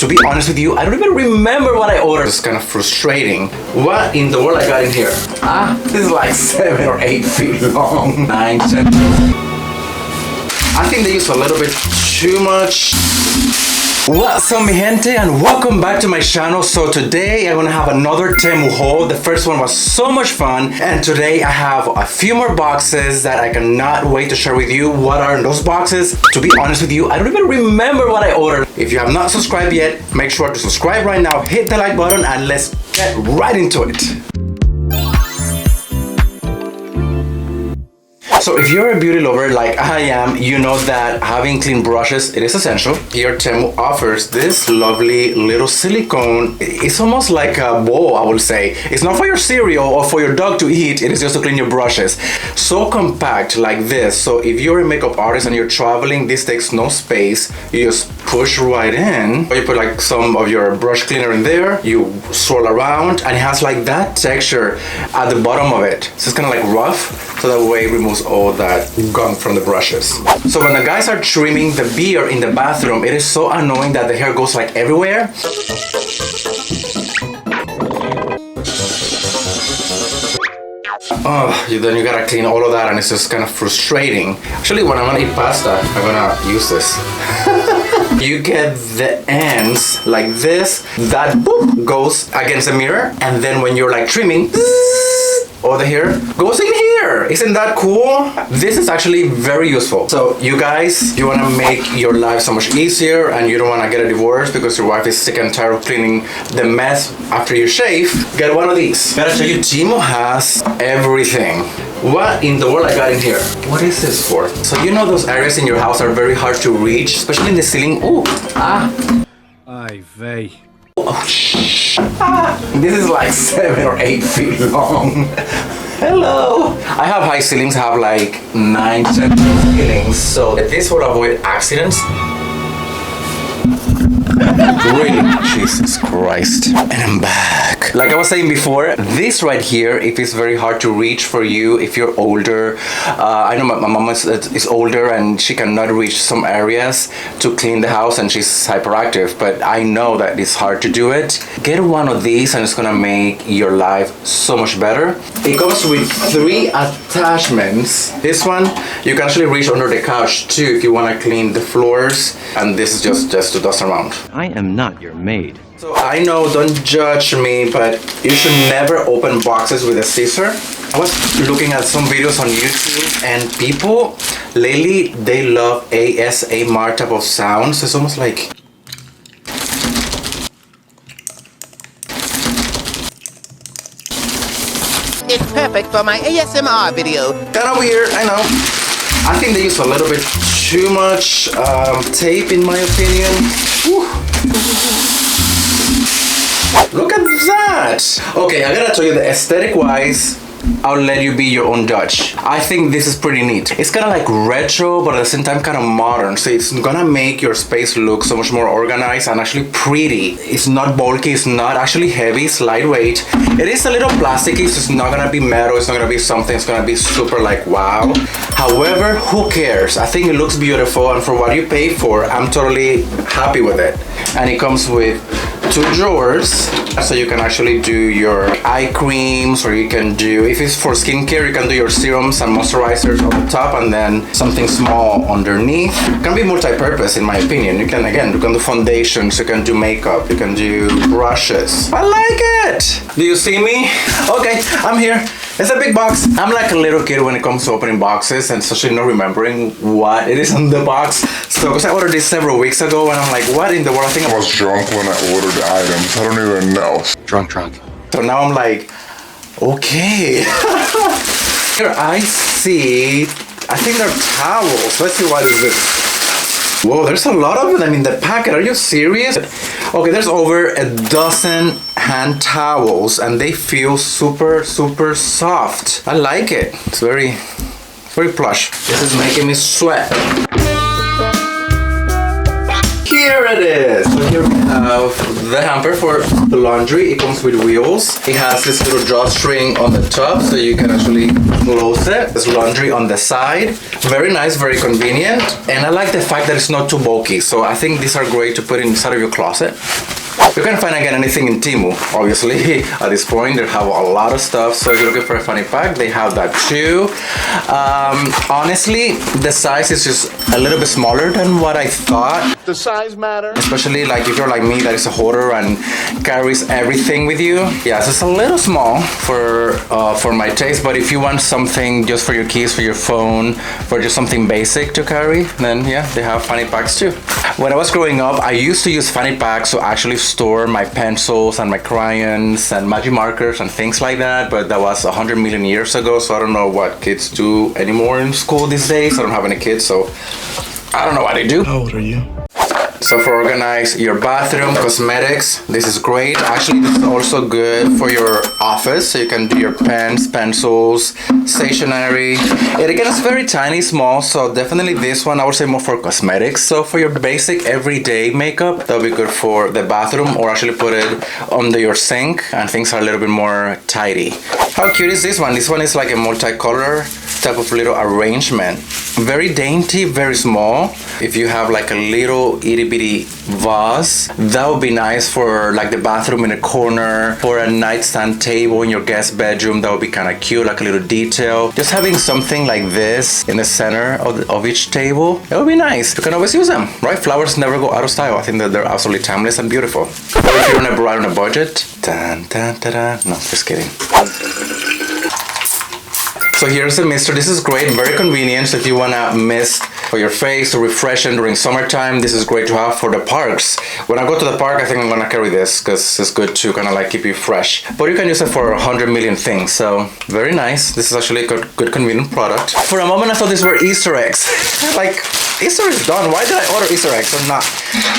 To be honest with you, I don't even remember what I ordered. It's kind of frustrating. What in the world I got in here? This is like 7 or 8 feet long. 9, 10. I think they use a little bit too much. What's up, mi gente, and welcome back to my channel. So today I'm gonna have another Temu haul. The first one was so much fun, and today I have a few more boxes that I cannot wait to share with you. What are in those boxes? To be honest with you, I don't even remember what I ordered. If you have not subscribed yet, make sure to subscribe right now, hit the like button, and let's get right into it. So if you're a beauty lover like I am, you know that having clean brushes, it is essential. Here Temu offers this lovely little silicone. It's almost like a bowl, I would say. It's not for your cereal or for your dog to eat, it is just to clean your brushes. So compact like this, so if you're a makeup artist and you're traveling, this takes no space. You just push right in. You put like some of your brush cleaner in there, you swirl around, and it has like that texture at the bottom of it. So it's kind of like rough, so that way it removes all that gunk from the brushes. So when the guys are trimming the beard in the bathroom, it is so annoying that the hair goes like everywhere. Then you gotta clean all of that, and it's just kind of frustrating. Actually, when I'm gonna eat pasta, I'm gonna use this. You get the ends like this, that boop goes against the mirror, and then when you're like trimming, all the hair goes in here. Isn't that cool? This is actually very useful. So you guys, you wanna make your life so much easier and you don't wanna get a divorce because your wife is sick and tired of cleaning the mess after you shave, get one of these. Gotta tell you, Temu has everything. What in the world I got in here? What is this for? So you know those areas in your house are very hard to reach, especially in the ceiling. Ooh, Ay, vey. oh, shh. This is like 7 or 8 feet long. Hello. I have high ceilings, I have like 9, 10 ceilings, so this will avoid accidents. Really? Jesus Christ. And I'm back. Like I was saying before, this right here, if it's very hard to reach for you, if you're older, I know my mom is older and she cannot reach some areas to clean the house and she's hyperactive, but I know that it's hard to do it. Get one of these and it's gonna make your life so much better. It comes with 3 attachments. This one, you can actually reach under the couch too if you wanna clean the floors, and this is just to dust around. I am not your maid. So I know, don't judge me, but you should never open boxes with a scissor. I was looking at some videos on YouTube, and people lately, they love ASMR type of sounds. It's almost like... It's perfect for my ASMR video. Kinda weird, I know. I think they use a little bit too much tape in my opinion. Whew. Look at that! Okay, I gotta tell you, the aesthetic wise, I'll let you be your own judge. I think this is pretty neat. It's kind of like retro, but at the same time kind of modern. So it's gonna make your space look so much more organized and actually pretty. It's not bulky, it's not actually heavy, it's lightweight. It is a little plasticky, so it's not gonna be metal, it's not gonna be something, it's gonna be super like wow. However, who cares? I think it looks beautiful, and for what you pay for, I'm totally happy with it. And it comes with 2 drawers, so you can actually do your eye creams, or you can do, if it's for skincare, you can do your serums and moisturizers on the top, and then something small underneath. It can be multi-purpose in my opinion. You can, again, you can do foundations, you can do makeup, you can do brushes. I like it! Do you see me? Okay, I'm here. It's a big box. I'm like a little kid when it comes to opening boxes and especially not remembering what it is in the box. So, because I ordered this several weeks ago and I'm like, what in the world? I think I was drunk when I ordered the items. I don't even know. Drunk. So now I'm like, okay. Here I see, I think they're towels. Let's see, what is this? Whoa, there's a lot of them in the packet. Are you serious? Okay, there's over a dozen hand towels and they feel super soft. I like it. It's very plush. This is making me sweat. Here it is. So here we have the hamper for the laundry. It comes with wheels. It has this little drawstring on the top so you can actually close it. There's laundry on the side. Very nice, very convenient. And I like the fact that it's not too bulky. So I think these are great to put inside of your closet. You can find again anything in Temu, obviously. At this point, they have a lot of stuff. So if you're looking for a fanny pack, they have that too. Honestly, the size is just a little bit smaller than what I thought. The size matter. Especially like if you're like me, that is a hoarder and carries everything with you. Yeah, so it's a little small for my taste. But if you want something just for your keys, for your phone, for just something basic to carry, then yeah, they have fanny packs too. When I was growing up, I used to use fanny packs to actually store my pencils and my crayons and magic markers and things like that, but that was 100 million years ago, so I don't know what kids do anymore in school these days. I don't have any kids, so I don't know what they do. How old are you? So for organize your bathroom, cosmetics, this is great. Actually, this is also good for your office. So you can do your pens, pencils, stationery. It again is very tiny, small. So definitely this one, I would say more for cosmetics. So for your basic everyday makeup, that'll be good for the bathroom, or actually put it under your sink and things are a little bit more tidy. How cute is this one? This one is like a multicolor type of little arrangement. Very dainty, very small. If you have like a little itty bitty vase, that would be nice for like the bathroom in a corner, or a nightstand table in your guest bedroom. That would be kind of cute, like a little detail. Just having something like this in the center of each table, it would be nice. You can always use them, right? Flowers never go out of style. I think that they're absolutely timeless and beautiful. Or if you're on a budget, dun, dun, dun, dun. No, just kidding. So here's the mister. This is great, very convenient. So if you want to mist for your face to refresh it during summertime, this is great to have for the parks. When I go to the park, I think I'm gonna carry this because it's good to kind of like keep you fresh. But you can use it for 100 million things. So very nice. This is actually a good convenient product. For a moment, I thought these were Easter eggs. Like, Easter is done. Why did I order Easter eggs or not?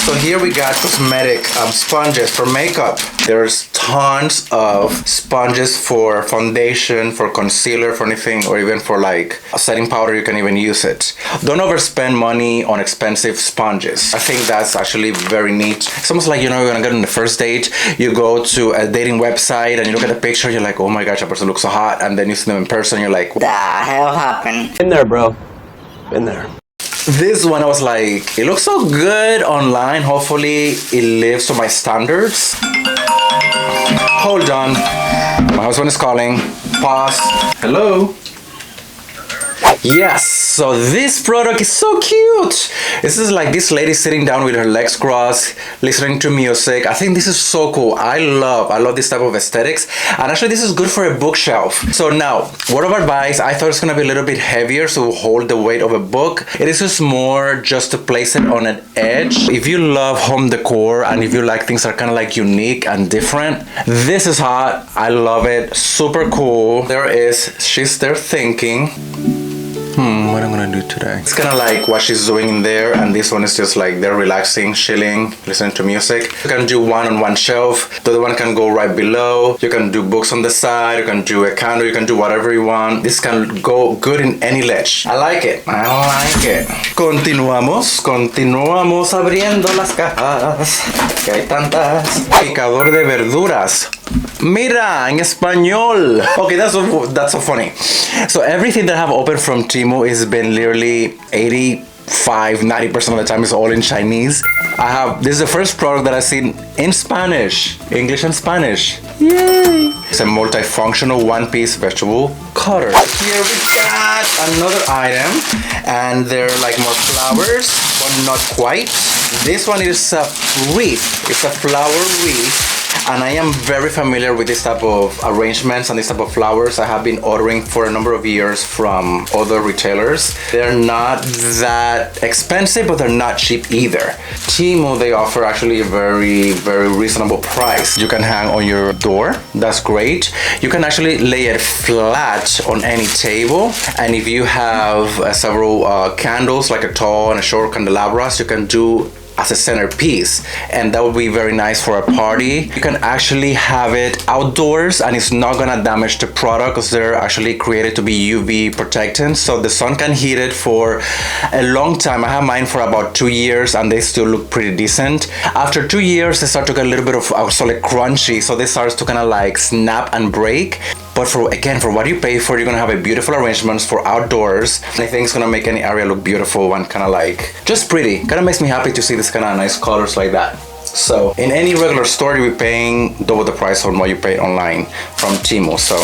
So here we got cosmetic sponges for makeup. There's tons of sponges for foundation, for concealer, for anything, or even for like a setting powder. You can even use it. Don't overspend money on expensive sponges. I think that's actually very neat. It's almost like, you know, you're gonna go on the first date, you go to a dating website and you look at the picture, you're like, oh my gosh, that person looks so hot, and then you see them in person, you're like, what the hell happened? Been there, bro. Been there. This one, I was like, it looks so good online. Hopefully it lives to my standards. Hold on, my husband is calling. Pause. Hello. Yes, so this product is so cute. This is like this lady sitting down with her legs crossed, listening to music. I think this is so cool. I love this type of aesthetics. And actually this is good for a bookshelf. So now, word of advice, I thought it's gonna be a little bit heavier to hold the weight of a book. It is just more just to place it on an edge. If you love home decor and if you like things that are kind of like unique and different, this is hot. I love it. Super cool. She's there thinking, what I'm gonna do today. It's kind of like what she's doing in there, and this one is just like they're relaxing, chilling, listening to music. You can do one on one shelf, the other one can go right below. You can do books on the side, you can do a candle, you can do whatever you want. This can go good in any ledge. I like it. I like it. Continuamos abriendo las cajas, que hay tantas. Picador de verduras. Mira, en español. Okay, that's so funny. So everything that I have opened from Temu has been literally 85-90% of the time is all in Chinese. This is the first product that I've seen in Spanish, English and Spanish. Yay! It's a multifunctional one-piece vegetable cutter. Here we got another item, and they're like more flowers, but not quite. This one is a wreath. It's a flower wreath. And I am very familiar with this type of arrangements and this type of flowers. I have been ordering for a number of years from other retailers. They're not that expensive, but they're not cheap either. Temu, they offer actually a very, very reasonable price. You can hang on your door. That's great. You can actually lay it flat on any table. And if you have several candles, like a tall and a short candelabras, you can do as a centerpiece, and that would be very nice for a party. You can actually have it outdoors and it's not gonna damage the product because they're actually created to be UV protectant, so the sun can heat it for a long time. I have mine for about 2 years and they still look pretty decent. After 2 years, they start to get a little bit of solid crunchy, so they start to kind of like snap and break. But for what you pay for, you're gonna have a beautiful arrangements for outdoors. And I think it's gonna make any area look beautiful and kind of like just pretty. Kind of makes me happy to see this kind of nice colors like that. So in any regular store, you'll be paying double the price on what you pay online from Temu. So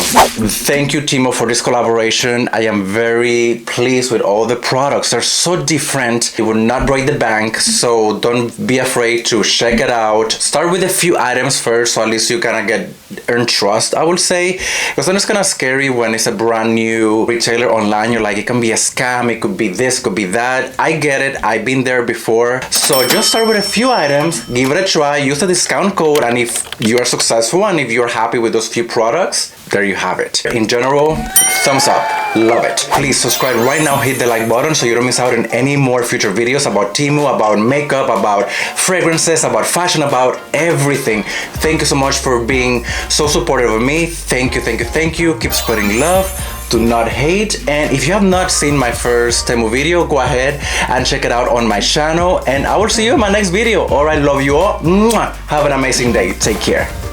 thank you, Temu, for this collaboration. I am very pleased with all the products. They're so different. It will not break the bank, so don't be afraid to check it out. Start with a few items first, so at least you kind of earn trust, I would say, because then it's kind of scary when it's a brand new retailer online. You're like, it can be a scam, it could be this, could be that. I get it, I've been there before. So just start with a few items, give it a try, use the discount code, and if you are successful and if you're happy with those few products, there you have it. In general, thumbs up, love it. Please subscribe right now, hit the like button so you don't miss out on any more future videos about Temu, about makeup, about fragrances, about fashion, about everything. Thank you so much for being so supportive of me. Thank you, thank you, thank you. Keep spreading love. Do not hate. And if you have not seen my first Temu video, go ahead and check it out on my channel, and I will see you in my next video. All right, love you all. Mwah. Have an amazing day. Take care.